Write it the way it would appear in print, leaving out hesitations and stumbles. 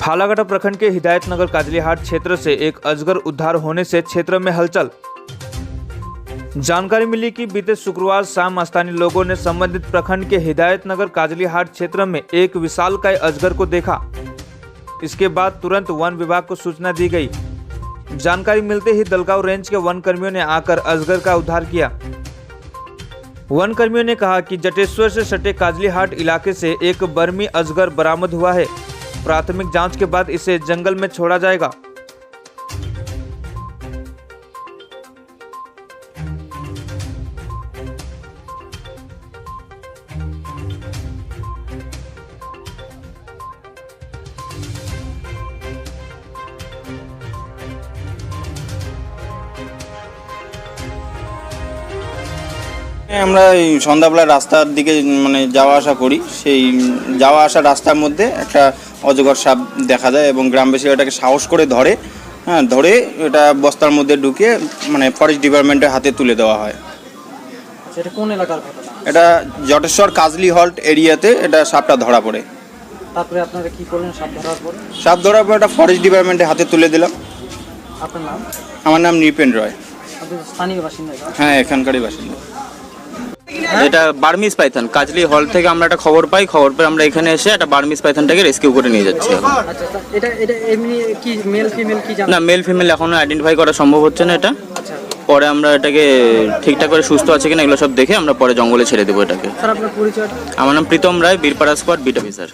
फालाकाटा प्रखंड के हिदायतनगर काजलीहाट क्षेत्र से एक अजगर उद्धार होने से क्षेत्र में हलचल। जानकारी मिली कि बीते शुक्रवार शाम स्थानीय लोगों ने संबंधित प्रखंड के हिदायतनगर काजलीहाट क्षेत्र में एक विशालकाय अजगर को देखा। इसके बाद तुरंत वन विभाग को सूचना दी गई। जानकारी मिलते ही दलगांव रेंज के वन कर्मियों ने आकर अजगर का उद्धार किया। वन कर्मियों ने कहा कि जटेश्वर से सटे काजलीहाट इलाके से एक बर्मी अजगर बरामद हुआ है। प्राथमिक जांच के बाद इसे जंगल में छोड़ा जाएगा। আমরা এই সন্ধ্যাবেলা রাস্তার দিকে মানে যাওয়া আসা করি, সেই যাওয়া আসা রাস্তার মধ্যে একটা অজগর সাপ দেখা যায় এবং গ্রামবাসীরা এটাকে সাহস করে ধরে এটা বস্তার মধ্যে ঢুকে মানে ফরেস্ট ডিপার্টমেন্টের হাতে তুলে দেওয়া হয়। এটা কোন এলাকার ঘটনা? এটা জটেশ্বর কাজলি হল্ট এরিয়াতে এটা সাপটা ধরা পড়ে। তারপরে আপনারা কি করলেন? সাপ ধরার পর এটা ফরেস্ট ডিপার্টমেন্টের হাতে তুলে দিলাম। আপনার নাম? আমার নাম নৃপেন রয়। আপনি স্থানীয় বাসিন্দা? হ্যাঁ, এখানকারই বাসিন্দা। এটা বার্মিস পাইথন কাজলি হল থেকে আমরা একটা খবর পাই আমরা এখানে এসে একটা বার্মিস পাইথনটাকে রেস্কিউ করে নিয়ে যাচ্ছি। আচ্ছা, এটা এমনি কি মেল ফিমেল কি জানেন? না, মেল ফিমেল এখনো আইডেন্টিফাই করা সম্ভব হচ্ছে না। এটা আচ্ছা, পরে আমরা এটাকে ঠিকঠাক করে সুস্থ আছে কিনা এগুলো সব দেখে আমরা পরে জঙ্গলে ছেড়ে দেবো এটাকে। স্যার আপনার পরিচয়? আমার নাম প্রীতম রায়, বীরপাড়া স্কোয়াড বিট অফিসার।